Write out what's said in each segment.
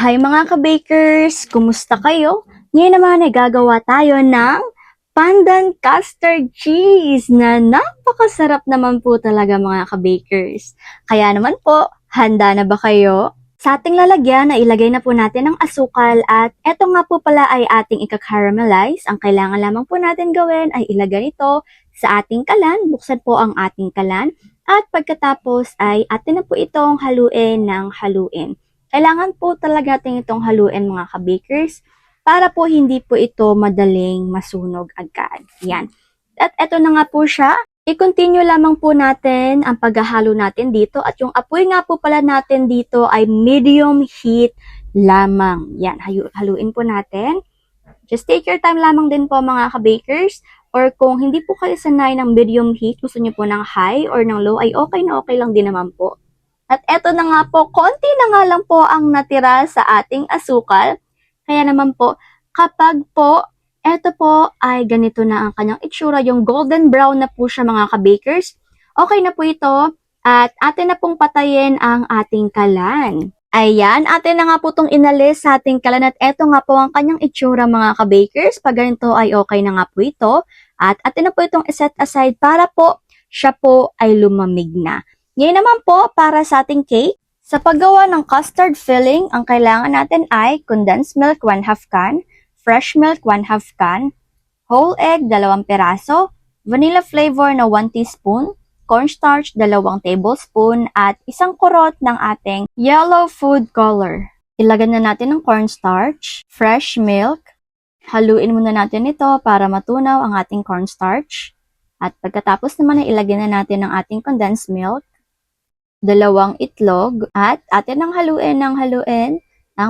Hi mga ka-bakers! Kumusta kayo? Ngayon naman ay gagawa tayo ng pandan custard cheese na napakasarap naman po talaga mga ka-bakers. Kaya naman po, handa na ba kayo? Sa ating lalagyan na ilagay na po natin ang asukal at eto nga po pala ay ating ika-caramelize. Ang kailangan lamang po natin gawin ay ilagay ito sa ating kalan. Buksan po ang ating kalan at pagkatapos ay atin na po itong haluin ng haluin. Kailangan po talaga natin itong haluin mga ka-bakers para po hindi po ito madaling masunog agad. Yan. At eto na nga po siya. I-continue lamang po natin ang paghahalo natin dito at yung apoy nga po pala natin dito ay medium heat lamang. Yan, haluin po natin. Just take your time lamang din po mga ka-bakers. Or kung hindi po kayo sanay ng medium heat, gusto niyo po ng high or ng low, ay okay na okay lang din naman po. At eto na nga po, konti na nga lang po ang natira sa ating asukal. Kaya naman po, kapag po, eto po ay ganito na ang kanyang itsura, yung golden brown na po siya mga ka-bakers. Okay na po ito at atin na pong patayin ang ating kalan. Ayan, atin na nga po itong inalis sa ating kalan at eto nga po ang kanyang itsura mga ka-bakers. Pag ganito ay okay na nga po ito at atin na po itong iset aside para po siya po ay lumamig na. Ngayon naman po para sa ating cake, sa paggawa ng custard filling, ang kailangan natin ay condensed milk 1/2 can, fresh milk 1/2 can, whole egg 2 peraso, vanilla flavor na 1 teaspoon, cornstarch 2 tablespoon, at isang kurot ng ating yellow food color. Ilagay na natin ng cornstarch, fresh milk, haluin muna natin ito para matunaw ang ating cornstarch. At pagkatapos naman ay ilagay na natin ang ating condensed milk, 2 itlog, at atin ang haluin ang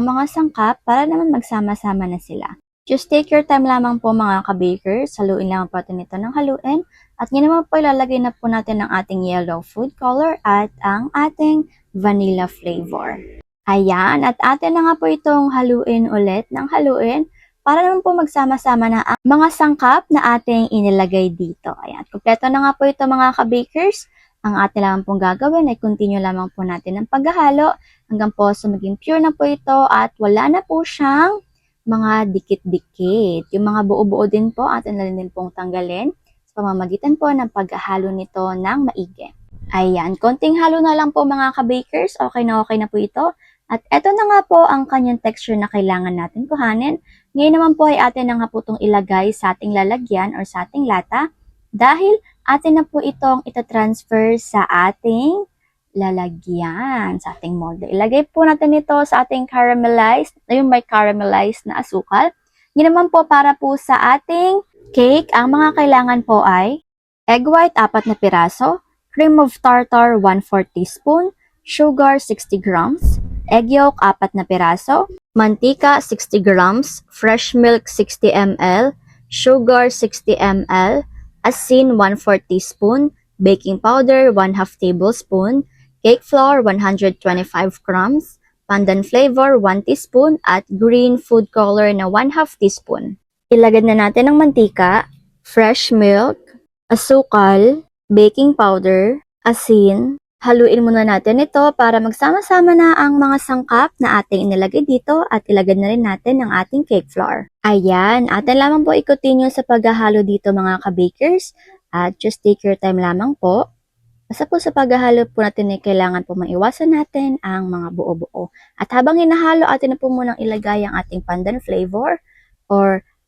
mga sangkap para naman magsama-sama na sila. Just take your time lamang po mga ka-bakers, haluin lang po natin ito ng haluin, at ngayon naman po ilalagay na po natin ang ating yellow food color at ang ating vanilla flavor. Ayan, at atin na nga po itong haluin ulit ng haluin para naman po magsama-sama na ang mga sangkap na ating inilagay dito. Ayan, kompleto na nga po ito mga ka-bakers. Ang atin lang pong gagawin ay continue lamang po natin ang paghahalo hanggang po sa maging pure na po ito at wala na po siyang mga dikit-dikit. Yung mga buo-buo din po atin na din pong tanggalin sa pamamagitan po ng paghahalo nito ng maigi. Ayan, konting halo na lang po mga ka-bakers. Okay na po ito. At eto na nga po ang kanyang texture na kailangan natin kuhanin. Ngayon naman po ay atin na nga po itong ilagay sa ating lalagyan or sa ating lata dahil atin na po itong itatransfer sa ating lalagyan, sa ating molde. Ilagay po natin ito sa ating caramelized, yung may caramelized na asukal. Yun naman po para po sa ating cake, ang mga kailangan po ay egg white 4 na piraso, cream of tartar 1/4 teaspoon, sugar 60 grams, egg yolk 4 na piraso, mantika 60 grams, fresh milk 60 ml, sugar 60 ml, asin 1/4 teaspoon, baking powder 1/2 tablespoon, cake flour 125 grams, pandan flavor 1 teaspoon, at green food color na 1/2 teaspoon. Ilagay na natin ang mantika, fresh milk, asukal, baking powder, asin. Haluin muna natin ito para magsama-sama na ang mga sangkap na ating inilagay dito at ilagay na rin natin ang ating cake flour. Ayan, atin lamang po i-continue sa paghahalo dito mga ka-bakers at just take your time lamang po. Basta po sa paghahalo po natin ay kailangan po maiwasan natin ang mga buo-buo. At habang hinahalo, atin na po munang ilagay ang ating pandan flavor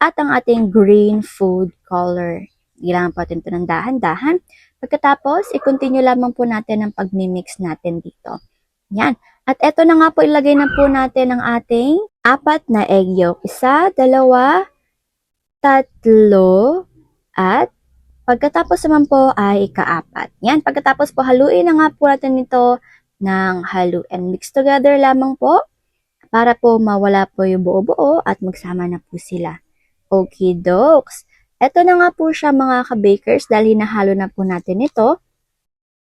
at ang ating green food color. Kailangan po natin ito ng dahan-dahan. Pagkatapos, i-continue lamang po natin ang pag-mix natin dito. Yan. At eto na nga po, ilagay na po natin ang ating 4 na egg yolk. 1, 2, 3, at pagkatapos naman po ay ika-4. Yan. Pagkatapos po, haluin na nga po natin ito ng haluin. Mix together lamang po para po mawala po yung buo-buo at magsama na po sila. Okay, dokes. Ito na nga po siya mga ka-bakers dahil hinahalo na po natin ito.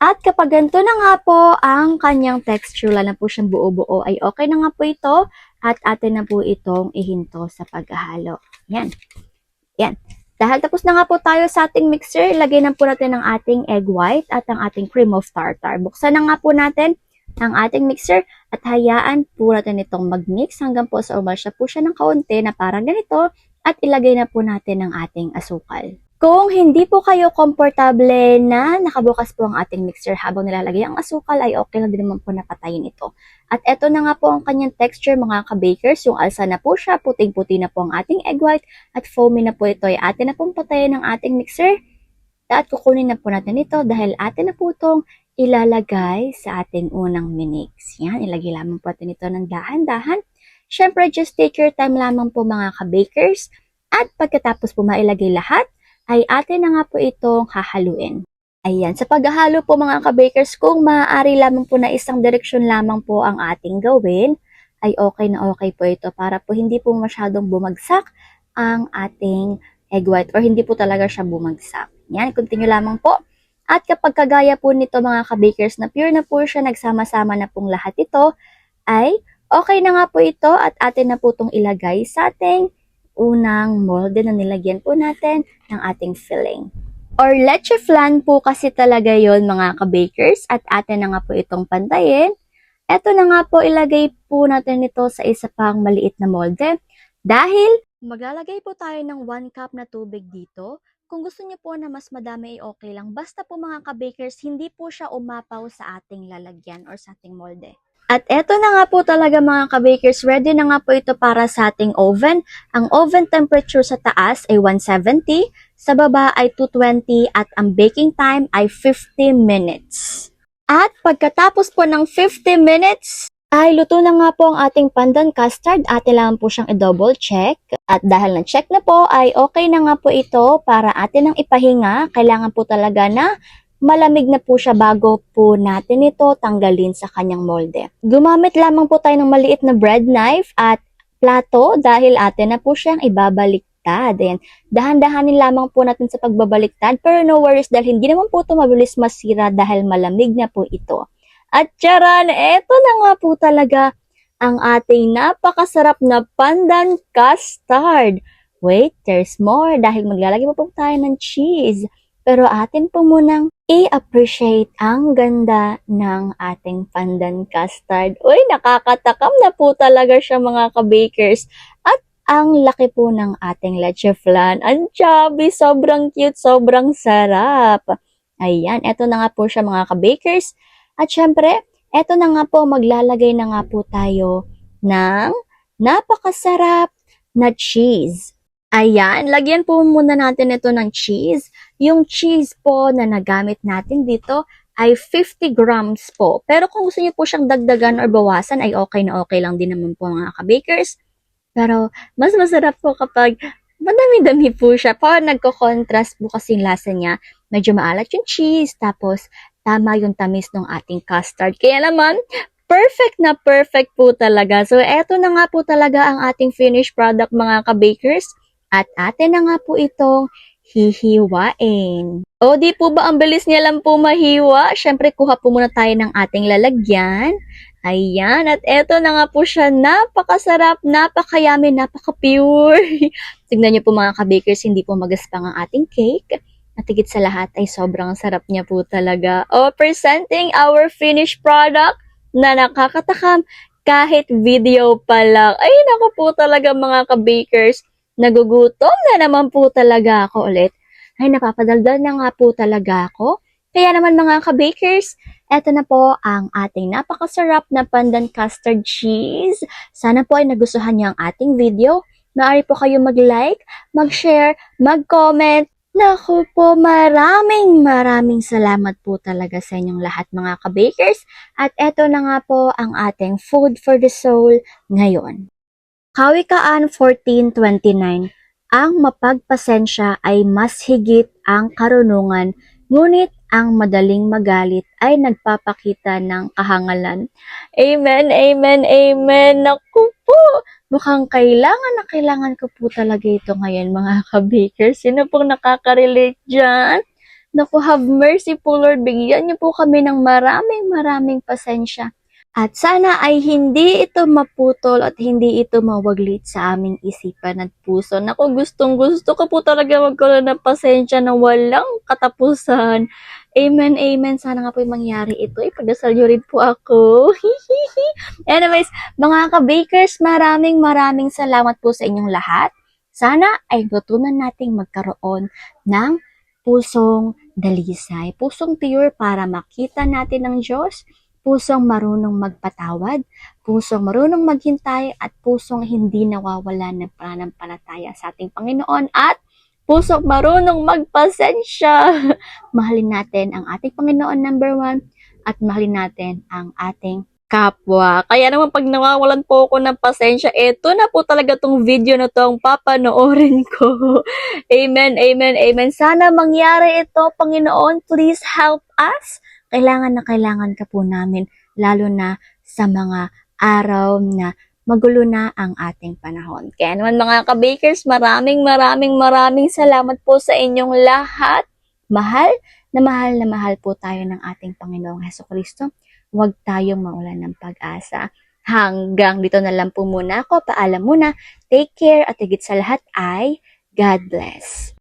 At kapag ganito na nga po ang kanyang texture, wala na po siyang buo-buo, ay okay na nga po ito at atin na po itong ihinto sa paghahalo. Yan. Yan. Dahil tapos na nga po tayo sa ating mixer, ilagay na po natin ang ating egg white at ang ating cream of tartar. Buksan na nga po natin ang ating mixer at hayaan po natin itong mag-mix hanggang po sa umalsa po siya ng kaunti na parang ganito at ilagay na po natin ang ating asukal. Kung hindi po kayo komportable na nakabukas po ang ating mixer habang nilalagay ang asukal ay okay lang din naman po na patayin ito. At eto na nga po ang kanyang texture mga ka-bakers, yung alsa na po siya, puting-puti na po ang ating egg white at foamy na po ito ay atin na pong patayin ng ating mixer. At kukunin na po natin ito dahil atin na po itong ilalagay sa ating unang minix. Yan, ilagay lamang po natin ito ng dahan-dahan. Siyempre, just take your time lamang po mga ka-bakers. At pagkatapos po mailagay lahat, ay atin na nga po itong hahaluin. Ayan, sa paghahalo po mga ka-bakers, kung maaari lamang po na isang direksyon lamang po ang ating gawin, ay okay na okay po ito para po hindi po masyadong bumagsak ang ating egg white or hindi po talaga siya bumagsak. Yan, continue lamang po. At kapag kagaya po nito mga ka-bakers na pure na po siya, nagsama-sama na pong lahat ito, ay okay na nga po ito at atin na po itong ilagay sa ating unang molde na nilagyan po natin ng ating filling. Or leche flan po kasi talaga yon mga ka-bakers at atin na nga po itong pantayin. Ito na nga po ilagay po natin ito sa isa pang maliit na molde dahil maglalagay po tayo ng 1 cup na tubig dito. Kung gusto niyo po na mas madami ay okay lang. Basta po mga ka-bakers, hindi po siya umapaw sa ating lalagyan or sa ating molde. At eto na nga po talaga mga ka-bakers, ready na nga po ito para sa ating oven. Ang oven temperature sa taas ay 170, sa baba ay 220 at ang baking time ay 50 minutes. At pagkatapos po ng 50 minutes, ay luto na nga po ang ating pandan custard. Atin lang po siyang i-double check. At dahil na-check na po, ay okay na nga po ito para atin ang ipahinga. Kailangan po talaga na malamig na po siya bago po natin ito tanggalin sa kanyang molde. Gumamit lamang po tayo ng maliit na bread knife at plato dahil atin na po siyang ibabaliktad. Ayan. Dahan-dahanin lamang po natin sa pagbabaliktad pero no worries dahil hindi naman po ito mabilis masira dahil malamig na po ito. At charan, eto na nga po talaga ang ating napakasarap na pandan custard. Wait, there's more dahil maglalagay po tayo ng cheese. Pero atin po munang i-appreciate ang ganda ng ating pandan custard. Uy, nakakatakam na po talaga siya mga ka-bakers. At ang laki po ng ating leche flan. Ang chubby, sobrang cute, sobrang sarap. Ayan, eto na nga po siya mga ka-bakers. At syempre, eto na nga po, maglalagay na nga po tayo ng napakasarap na cheese. Ayan, lagyan po muna natin ito ng cheese. Yung cheese po na nagamit natin dito ay 50 grams po. Pero kung gusto niyo po siyang dagdagan or bawasan ay okay na okay lang din naman po mga ka-bakers. Pero mas masarap po kapag madami-dami po siya. Parang nagko-contrast po kasi yung lasa niya. Medyo maalat yung cheese, tapos tama yung tamis ng ating custard. Kaya naman, perfect na perfect po talaga. So, eto na nga po talaga ang ating finished product mga ka-bakers. At atin na nga po itong hihiwain. O, di po ba ang bilis niya lang po mahiwa? Siyempre, kuha po muna tayo ng ating lalagyan. Ayan, at eto na nga po siya. Napakasarap, napakayami, napaka-pure. Tignan niyo po mga ka-bakers, hindi po magaspang ang ating cake. At higit sa lahat ay sobrang sarap niya po talaga. O, presenting our finished product na nakakatakam kahit video pa lang. Ay, naku po talaga mga ka-bakers. Nagugutom na naman po talaga ako ulit. Ay, napapadaldal na nga po talaga ako. Kaya naman mga ka-bakers, eto na po ang ating napakasarap na pandan custard cheese. Sana po ay nagustuhan niyo ang ating video. Maaari po kayo mag-like, mag-share, mag-comment. Naku po, maraming salamat po talaga sa inyong lahat mga ka-bakers. At eto na nga po ang ating food for the soul ngayon. Kawikaan 14:29, ang mapagpasensya ay mas higit ang karunungan, ngunit ang madaling magalit ay nagpapakita ng kahangalan. Amen, amen, amen. Naku po, mukhang kailangan na kailangan ko po talaga ito ngayon mga ka-bakers. Sino pong nakaka-relate dyan? Naku, have mercy po Lord, bigyan niyo po kami ng maraming pasensya. At sana ay hindi ito maputol at hindi ito mawaglit sa aming isipan at puso. Naku, gustong-gusto ko po talaga magkaroon ng pasensya na walang katapusan. Amen, amen. Sana nga po yung mangyari ito. Ipagdasal nyo rin po ako. Anyways, mga ka-bakers, maraming salamat po sa inyong lahat. Sana ay tutunan nating magkaroon ng pusong dalisay, pusong pure para makita natin ang Diyos, pusong marunong magpatawad, pusong marunong maghintay, at pusong hindi nawawala ng pananampalataya sa ating Panginoon, at pusong marunong magpasensya. Mahalin natin ang ating Panginoon number 1 at mahalin natin ang ating kapwa. Kaya naman pag nawawalan po ako ng pasensya, eto na po talaga tong video na tong papanoorin ko. Amen, amen, amen. Sana mangyari ito, Panginoon. Please help us. Kailangan na kailangan ka po namin, lalo na sa mga araw na magulo na ang ating panahon. Kaya naman mga ka-bakers, maraming salamat po sa inyong lahat. Mahal na mahal po tayo ng ating Panginoong Hesukristo. Huwag tayong mawalan ng pag-asa. Hanggang dito na lang po muna ako. Paalam muna. Take care at higit sa lahat ay God bless.